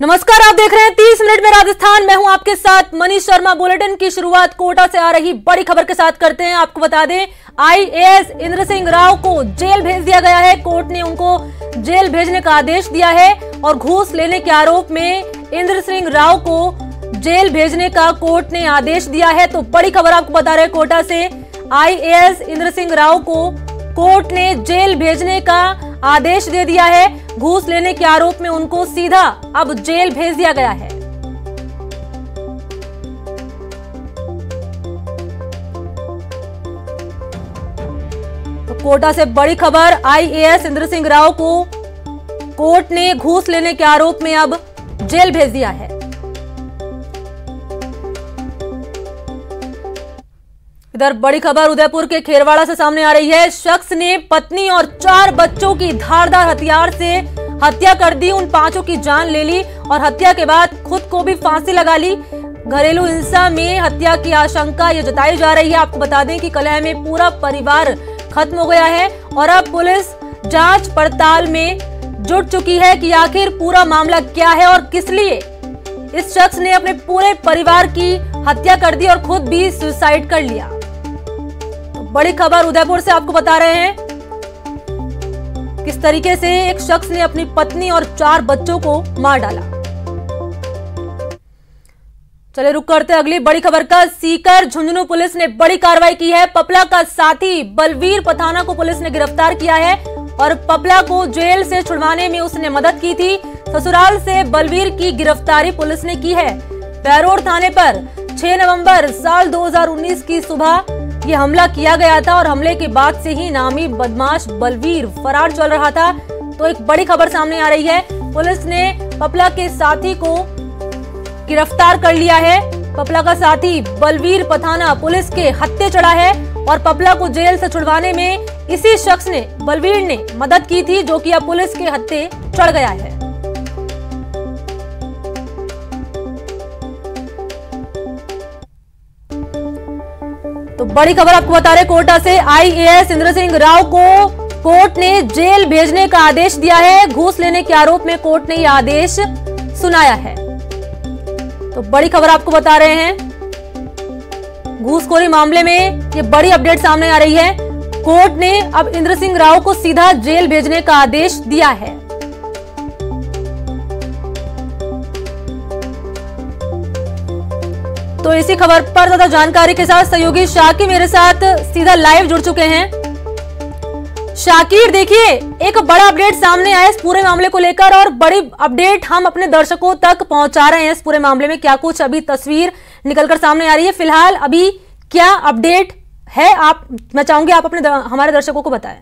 नमस्कार, आप देख रहे हैं 30 मिनट में राजस्थान। मैं हूं आपके साथ मनीष शर्मा। बुलेटिन की शुरुआत कोटा से आ रही बड़ी खबर के साथ करते हैं। आपको बता दें, आईएएस इंद्र सिंह राव को जेल भेज दिया गया है। कोर्ट ने उनको जेल भेजने का आदेश दिया है और घूस लेने के आरोप में इंद्र सिंह राव को जेल भेजने का कोर्ट ने आदेश दिया है। तो बड़ी खबर आपको बता रहे हैं कोटा से, आईएएस इंद्र सिंह राव को कोर्ट ने जेल भेजने का आदेश दे दिया है। घूस लेने के आरोप में उनको सीधा अब जेल भेज दिया गया है। तो कोटा से बड़ी खबर, आईएएस इंद्र सिंह राव को कोर्ट ने घूस लेने के आरोप में अब जेल भेज दिया है। इधर बड़ी खबर उदयपुर के खेरवाड़ा से सामने आ रही है। शख्स ने पत्नी और 4 बच्चों की धारदार हथियार से हत्या कर दी। उन 5 की जान ले ली और हत्या के बाद खुद को भी फांसी लगा ली। घरेलू हिंसा में हत्या की आशंका ये जताई जा रही है। आपको बता दें कि कलह में पूरा परिवार खत्म हो गया है और अब पुलिस जांच पड़ताल में जुट चुकी है कि आखिर पूरा मामला क्या है और किस लिए इस शख्स ने अपने पूरे परिवार की हत्या कर दी और खुद भी सुसाइड कर लिया। बड़ी खबर उदयपुर से आपको बता रहे हैं किस तरीके से एक शख्स ने अपनी पत्नी और 4 बच्चों को मार डाला। चलिए रुक करते अगली बड़ी खबर का। सीकर झुंझुनू पुलिस ने बड़ी कार्रवाई की है। पपला का साथी बलवीर पठाना को पुलिस ने गिरफ्तार किया है और पपला को जेल से छुड़वाने में उसने मदद की थी। ससुराल से बलवीर की गिरफ्तारी पुलिस ने की है। पैरोड़ थाने पर 6 नवंबर साल 2019 की सुबह ये हमला किया गया था और हमले के बाद से ही नामी बदमाश बलवीर फरार चल रहा था। तो एक बड़ी खबर सामने आ रही है, पुलिस ने पपला के साथी को गिरफ्तार कर लिया है। पपला का साथी बलवीर पठाना पुलिस के हत्थे चढ़ा है और पपला को जेल से छुड़वाने में इसी शख्स ने, बलवीर ने मदद की थी, जो कि अब पुलिस के हत्थे चढ़ गया है। तो बड़ी खबर आपको बता रहे कोटा से, आईएएस इंद्र सिंह राव को कोर्ट ने जेल भेजने का आदेश दिया है। घूस लेने के आरोप में कोर्ट ने यह आदेश सुनाया है। तो बड़ी खबर आपको बता रहे हैं, घूसखोरी मामले में ये बड़ी अपडेट सामने आ रही है। कोर्ट ने अब इंद्र सिंह राव को सीधा जेल भेजने का आदेश दिया है। तो इसी खबर पर ज्यादा जानकारी के साथ सहयोगी शाकिर मेरे साथ सीधा लाइव जुड़ चुके हैं। शाकिर, देखिए एक बड़ा अपडेट सामने आया इस पूरे मामले को लेकर और बड़ी अपडेट हम अपने दर्शकों तक पहुंचा रहे हैं। इस पूरे मामले में क्या कुछ अभी तस्वीर निकलकर सामने आ रही है, फिलहाल अभी क्या अपडेट है, मैं चाहूंगी आप अपने हमारे दर्शकों को बताएं।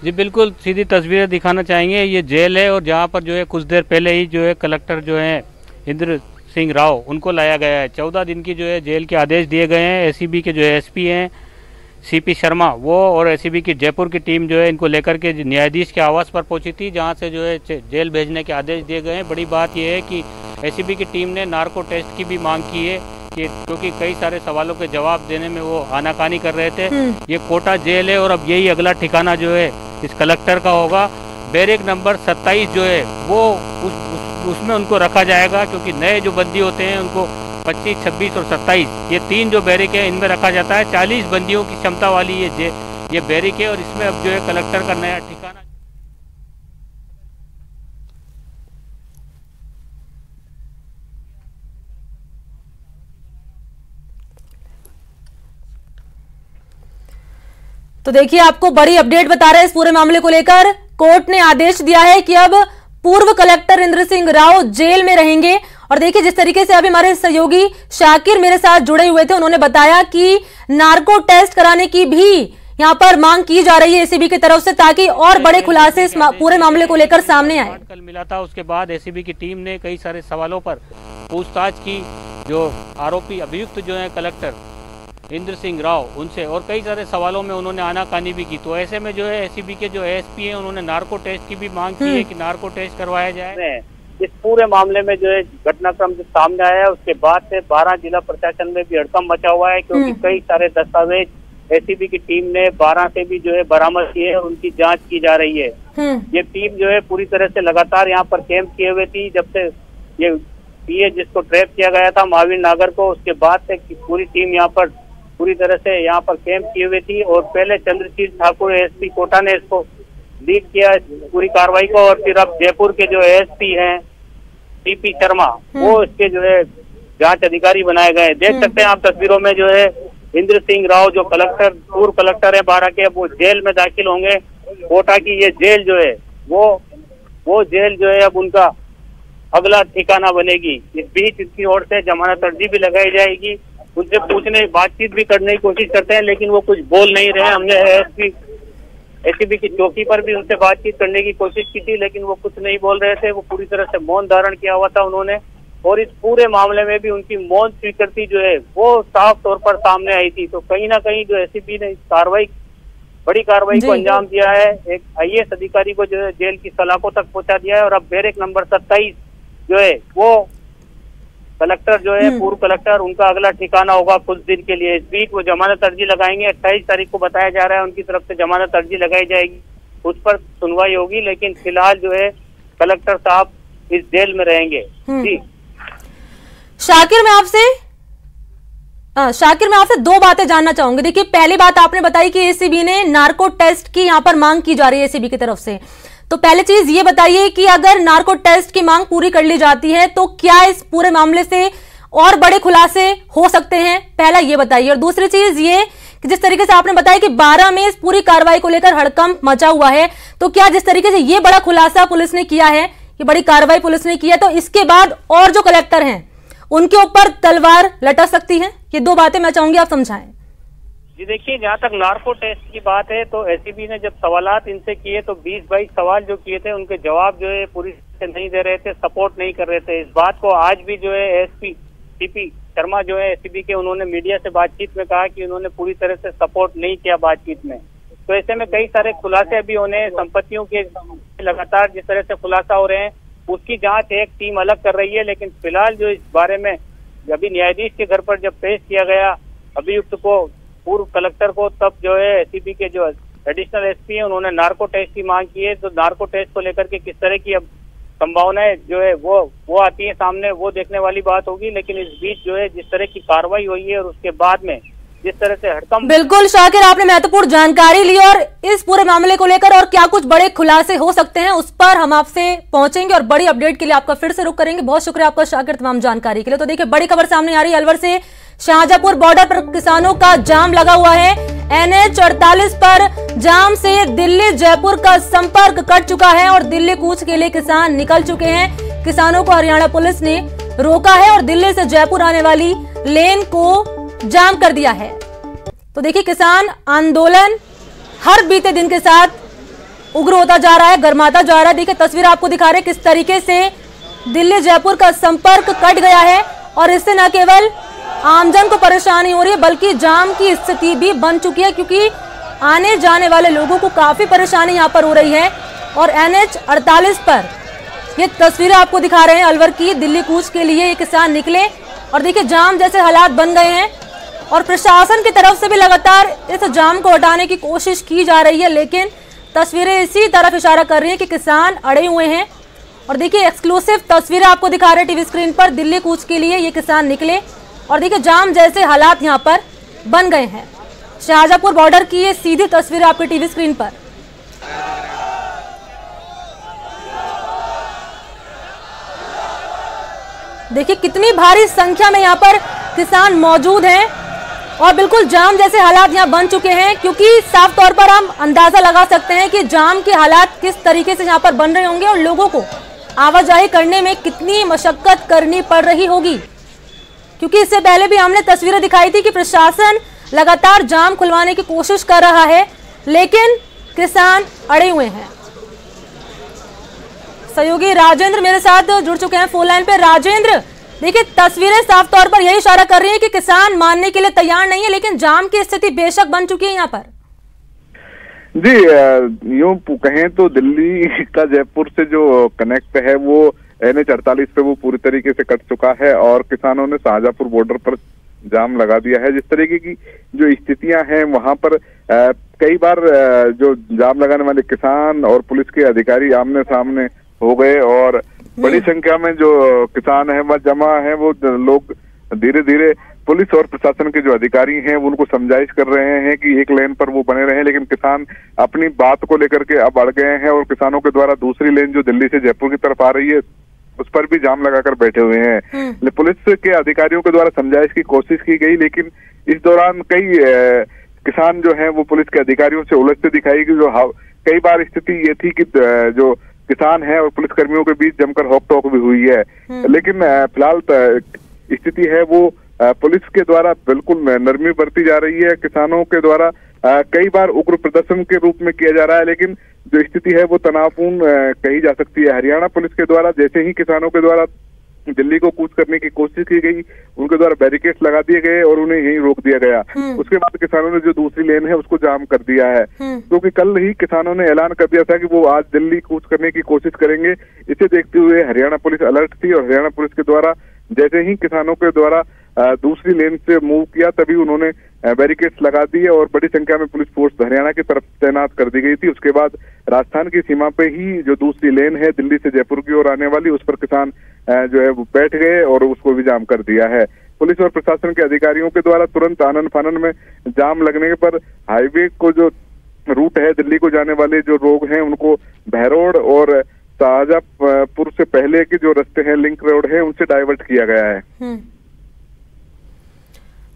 जी बिल्कुल, सीधी तस्वीरें दिखाना चाहेंगे। ये जेल है और जहाँ पर जो है कुछ देर पहले ही जो है कलेक्टर जो है इंद्र सिंह राव उनको लाया गया है। 14 दिन की जो है जेल के आदेश दिए गए हैं। एसीबी के जो है एसपी हैं सीपी शर्मा, वो और एसीबी की जयपुर की टीम जो है इनको लेकर के न्यायाधीश के आवास पर पहुंची थी, जहां से जो है जेल भेजने के आदेश दिए गए हैं। बड़ी बात यह है कि एसीबी की टीम ने नार्को टेस्ट की भी मांग की है कि क्योंकि कई सारे सवालों के जवाब देने में वो आनाकानी कर रहे थे। ये कोटा जेल है और अब यही अगला ठिकाना जो है इस कलेक्टर का होगा। बैरिक नंबर 27 जो है वो उसमें उनको रखा जाएगा, क्योंकि नए जो बंदी होते हैं उनको 25, 26 और 27 ये 3 जो बैरिक है इनमें रखा जाता है। 40 बंदियों की क्षमता वाली ये बैरिक है और इसमें अब जो है कलेक्टर का नया ठिकाना। तो देखिए आपको बड़ी अपडेट बता रहे हैं इस पूरे मामले को लेकर। कोर्ट ने आदेश दिया है कि अब पूर्व कलेक्टर इंद्र सिंह राव जेल में रहेंगे। और देखिए जिस तरीके से अभी हमारे सहयोगी शाकिर मेरे साथ जुड़े हुए थे, उन्होंने बताया कि नार्को टेस्ट कराने की भी यहां पर मांग की जा रही है एसीबी की तरफ से, ताकि और बड़े खुलासे इस पूरे मामले को लेकर सामने आए। कल मिला था, उसके बाद एसीबी की टीम ने कई सारे सवालों पर पूछताछ की। जो आरोपी अभियुक्त जो है कलेक्टर इंद्र सिंह राव, उनसे और कई सारे सवालों में उन्होंने आनाकानी भी की। तो ऐसे में जो है एसीबी के जो एएसपी हैं उन्होंने नार्को टेस्ट की भी मांग की है कि नार्को टेस्ट करवाया जाए। इस पूरे मामले में जो है घटनाक्रम जो सामने आया है उसके बाद से 12 जिला प्रशासन में भी हड़कंप मचा हुआ है, क्योंकि कई सारे दस्तावेज एसीबी की टीम ने 12 से भी जो है बरामद किए हैं और उनकी जांच की जा रही है। ये टीम जो है पूरी तरह से लगातार यहाँ पर कैंप किए हुए थी। जब से ये पीए जिसको ट्रैप किया गया था महावीर नागर को, उसके बाद से पूरी टीम यहाँ पर पूरी तरह से यहाँ पर कैंप किए हुए थी। और पहले चंद्रशील ठाकुर एसपी कोटा ने इसको लीड किया पूरी कार्रवाई को, और फिर अब जयपुर के जो एसपी हैं टीपी शर्मा, वो इसके जो है जांच अधिकारी बनाए गए। देख सकते हैं आप तस्वीरों में जो है इंद्र सिंह राव जो कलेक्टर, पूर्व कलेक्टर है 12 के, वो जेल में दाखिल होंगे। कोटा की ये जेल जो है वो जेल जो है अब उनका अगला ठिकाना बनेगी। इस बीच इसकी ओर से जमानत अर्जी भी लगाई जाएगी। उनसे पूछने बातचीत भी करने की कोशिश करते हैं, लेकिन वो कुछ बोल नहीं रहे। हमने एसीबी की चौकी पर भी उनसे बातचीत करने की कोशिश की थी, लेकिन वो कुछ नहीं बोल रहे थे। वो पूरी तरह से मौन धारण किया हुआ था उन्होंने। और इस पूरे मामले में भी उनकी मौन स्वीकृति जो है वो साफ तौर पर सामने आई थी। तो कहीं ना कहीं जो एसीबी ने इस बड़ी कार्रवाई को अंजाम दिया है। एक आईएएस अधिकारी को जो है जेल की सलाखों तक पहुंचा दिया है। और अब बैरक नंबर 27 जो है वो कलेक्टर जो है पूर्व कलेक्टर, उनका अगला ठिकाना होगा कुछ दिन के लिए। इस बीच वो जमानत अर्जी लगाएंगे। 28 तारीख को बताया जा रहा है उनकी तरफ से जमानत अर्जी लगाई जाएगी, उस पर सुनवाई होगी। लेकिन फिलहाल जो है कलेक्टर साहब इस जेल में रहेंगे। जी शाकिर, मैं आपसे दो बातें जानना चाहूंगी। देखिए, पहली बात आपने बताई कि एसीबी ने नार्को टेस्ट की यहाँ पर मांग की जा रही है एसीबी की तरफ से। तो पहली चीज ये बताइए कि अगर नार्को टेस्ट की मांग पूरी कर ली जाती है तो क्या इस पूरे मामले से और बड़े खुलासे हो सकते हैं, पहला ये बताइए। और दूसरी चीज ये कि जिस तरीके से आपने बताया कि 12 में इस पूरी कार्रवाई को लेकर हड़कंप मचा हुआ है, तो क्या जिस तरीके से ये बड़ा खुलासा पुलिस ने किया है, ये बड़ी कार्रवाई पुलिस ने की है, तो इसके बाद और जो कलेक्टर हैं उनके ऊपर तलवार लटक सकती है? ये दो बातें मैं चाहूंगी आप समझाएं। जी देखिए, जहाँ तक नार्को टेस्ट की बात है तो एसीबी ने जब सवालात इनसे किए तो 20-22 सवाल जो किए थे उनके जवाब जो है पूरी से नहीं दे रहे थे, सपोर्ट नहीं कर रहे थे। इस बात को आज भी जो है एसपी टीपी शर्मा जो है एसीबी के, उन्होंने मीडिया से बातचीत में कहा कि उन्होंने पूरी तरह से सपोर्ट नहीं किया बातचीत में। तो ऐसे में कई सारे खुलासे अभी होने, संपत्तियों के लगातार जिस तरह से खुलासा हो रहे हैं उसकी जांच एक टीम अलग कर रही है। लेकिन फिलहाल जो इस बारे में अभी न्यायाधीश के घर पर जब पेश किया गया अभियुक्त को, पूर्व कलेक्टर को, तब जो है एसीबी के जो एडिशनल एसपी है उन्होंने नार्को टेस्ट की मांग की है। तो नार्को टेस्ट को लेकर के किस तरह की अब संभावनाएं जो है वो आती है सामने, वो देखने वाली बात होगी। लेकिन इस बीच जो है जिस तरह की कार्रवाई हुई है और उसके बाद में जिस तरह से हड़कंप। बिल्कुल शाकिर, आपने महत्वपूर्ण जानकारी ली और इस पूरे मामले को लेकर और क्या कुछ बड़े खुलासे हो सकते हैं उस पर हम आपसे पहुंचेंगे और बड़ी अपडेट के लिए आपका फिर से रुख करेंगे। बहुत शुक्रिया आपका शाकिर तमाम जानकारी के लिए। तो देखिए, बड़ी खबर सामने आ रही है अलवर से। शाहजहांपुर बॉर्डर पर किसानों का जाम लगा हुआ है। NH 48 पर जाम से दिल्ली जयपुर का संपर्क कट चुका है और दिल्ली कूच के लिए किसान निकल चुके हैं। किसानों को हरियाणा पुलिस ने रोका है और दिल्ली से जयपुर आने वाली लेन को जाम कर दिया है। तो देखिए, किसान आंदोलन हर बीते दिन के साथ उग्र होता जा रहा है, गर्माता जा रहा है। देखिए, तस्वीर आपको दिखा रहे किस तरीके से दिल्ली जयपुर का संपर्क कट गया है और इससे न केवल आमजन को परेशानी हो रही है बल्कि जाम की स्थिति भी बन चुकी है, क्योंकि आने जाने वाले लोगों को काफी परेशानी यहाँ पर हो रही है। और NH 48 पर ये तस्वीरें आपको दिखा रहे हैं अलवर की। दिल्ली कूच के लिए ये किसान निकले और देखिए जाम जैसे हालात बन गए हैं और प्रशासन की तरफ से भी लगातार इस जाम को हटाने की कोशिश की जा रही है, लेकिन तस्वीरें इसी तरफ इशारा कर रही हैं कि किसान अड़े हुए हैं। और देखिए, एक्सक्लूसिव तस्वीरें आपको दिखा रहे हैं टीवी स्क्रीन पर। दिल्ली कूच के लिए ये किसान निकले और देखिए जाम जैसे हालात यहाँ पर बन गए हैं। शाहजहांपुर बॉर्डर की ये सीधी तस्वीर आपके टीवी स्क्रीन पर। देखिए कितनी भारी संख्या में यहाँ पर किसान मौजूद हैं और बिल्कुल जाम जैसे हालात यहाँ बन चुके हैं, क्योंकि साफ तौर पर हम अंदाजा लगा सकते हैं कि जाम के हालात किस तरीके से यहाँ पर बन रहे होंगे और लोगों को आवाजाही करने में कितनी मशक्कत करनी पड़ रही होगी। क्योंकि इससे पहले भी हमने तस्वीरें दिखाई थी कि प्रशासन लगातार जाम खुलवाने की कोशिश कर रहा है, लेकिन किसान अड़े हुए हैं। सहयोगी राजेंद्र मेरे साथ जुड़ चुके हैं फोन लाइन पे। राजेंद्र, देखिए तस्वीरें साफ तौर पर यही इशारा कर रही हैं कि किसान मानने के लिए तैयार नहीं है, लेकिन जाम की स्थिति बेशक बन चुकी है यहाँ पर। जी, यूं कहें तो दिल्ली का जयपुर से जो कनेक्ट है वो NH 48 पे वो पूरी तरीके से कट चुका है और किसानों ने शाहजहांपुर बॉर्डर पर जाम लगा दिया है। जिस तरीके की जो स्थितियां हैं वहां पर कई बार जो जाम लगाने वाले किसान और पुलिस के अधिकारी आमने सामने हो गए और बड़ी संख्या में जो किसान है वह जमा है। वो लोग धीरे धीरे पुलिस और प्रशासन के जो अधिकारी हैं वो उनको समझाइश कर रहे हैं कि एक लेन पर वो बने रहे, लेकिन किसान अपनी बात को लेकर के अब अड़ गए हैं और किसानों के द्वारा दूसरी लेन जो दिल्ली से जयपुर की तरफ आ रही है उस पर भी जाम लगाकर बैठे हुए हैं। पुलिस के अधिकारियों के द्वारा समझाइश की कोशिश की गई, लेकिन इस दौरान कई किसान जो हैं वो पुलिस के अधिकारियों से उलझते दिखाई कि जो कई बार स्थिति ये थी कि जो किसान है और पुलिसकर्मियों के बीच जमकर हॉक टॉक भी हुई है। लेकिन फिलहाल स्थिति है वो पुलिस के द्वारा बिल्कुल नरमी बरती जा रही है। किसानों के द्वारा कई बार उग्र प्रदर्शन के रूप में किया जा रहा है, लेकिन जो स्थिति है वो तनावपूर्ण कही जा सकती है। हरियाणा पुलिस के द्वारा जैसे ही किसानों के द्वारा दिल्ली को कूच करने की कोशिश की गई, उनके द्वारा बैरिकेड्स लगा दिए गए और उन्हें यहीं रोक दिया गया। उसके बाद किसानों ने जो दूसरी लेन है उसको जाम कर दिया है, क्योंकि कल ही किसानों ने ऐलान कर दिया था कि वो आज दिल्ली कूच करने की कोशिश करेंगे। इसे देखते हुए हरियाणा पुलिस अलर्ट थी और हरियाणा पुलिस के द्वारा जैसे ही किसानों के द्वारा दूसरी लेन से मूव किया तभी उन्होंने बैरिकेड्स लगा दिए और बड़ी संख्या में पुलिस फोर्स हरियाणा की तरफ तैनात कर दी गई थी। उसके बाद राजस्थान की सीमा पे ही जो दूसरी लेन है दिल्ली से जयपुर की ओर आने वाली, उस पर किसान जो है वो बैठ गए और उसको भी जाम कर दिया है। पुलिस और प्रशासन के अधिकारियों के द्वारा तुरंत आनन फानन में जाम लगने पर हाईवे को जो रूट है दिल्ली को जाने वाले जो लोग हैं उनको बहरोड और शाहजहांपुर से पहले के जो रास्ते हैं लिंक रोड है उनसे डाइवर्ट किया गया है।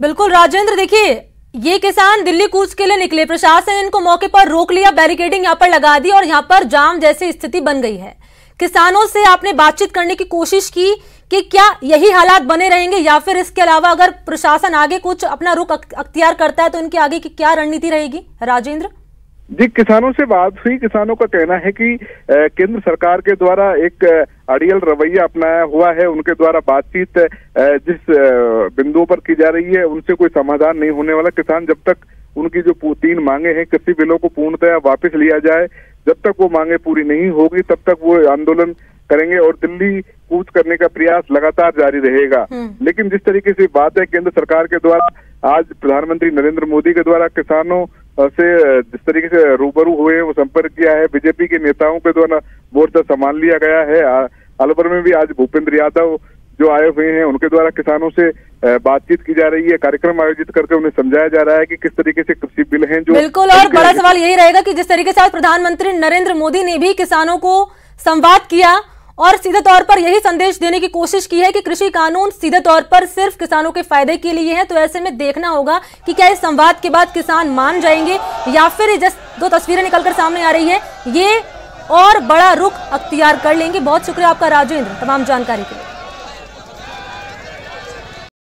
बिल्कुल राजेंद्र, देखिए ये किसान दिल्ली कूच के लिए निकले, प्रशासन ने इनको मौके पर रोक लिया, बैरिकेडिंग यहाँ पर लगा दी और यहाँ पर जाम जैसी स्थिति बन गई है। किसानों से आपने बातचीत करने की कोशिश की कि क्या यही हालात बने रहेंगे या फिर इसके अलावा अगर प्रशासन आगे कुछ अपना रुख अख्तियार करता है तो इनकी आगे की क्या रणनीति रहेगी? राजेंद्र जी, किसानों से बात हुई। किसानों का कहना है कि केंद्र सरकार के द्वारा एक अड़ियल रवैया अपनाया हुआ है। उनके द्वारा बातचीत जिस बिंदुओं पर की जा रही है उनसे कोई समाधान नहीं होने वाला। किसान जब तक उनकी जो 3 मांगे हैं कृषि बिलों को पूर्णतया वापस लिया जाए, जब तक वो मांगे पूरी नहीं होगी तब तक वो आंदोलन करेंगे और दिल्ली कूच करने का प्रयास लगातार जारी रहेगा। लेकिन जिस तरीके से बात है केंद्र सरकार के द्वारा आज प्रधानमंत्री नरेंद्र मोदी के द्वारा किसानों से जिस तरीके से रूबरू हुए वो संपर्क किया है, बीजेपी के नेताओं के द्वारा मोर्चा संभाल लिया गया है। अलवर में भी आज भूपेंद्र यादव जो आए हुए हैं उनके द्वारा किसानों से बातचीत की जा रही है, कार्यक्रम आयोजित करके उन्हें समझाया जा रहा है कि किस तरीके से कृषि बिल हैं जो बिल्कुल। और बड़ा सवाल यही रहेगा कि जिस तरीके से आज प्रधानमंत्री नरेंद्र मोदी ने भी किसानों को संवाद किया और सीधे तौर पर यही संदेश देने की कोशिश की है कि कृषि कानून सीधे तौर पर सिर्फ किसानों के फायदे के लिए है, तो ऐसे में देखना होगा कि क्या इस संवाद के बाद किसान मान जाएंगे या फिर जो तस्वीरें निकलकर सामने आ रही है ये और बड़ा रुख अख्तियार कर लेंगे। बहुत शुक्रिया आपका राजेंद्र तमाम जानकारी के लिए।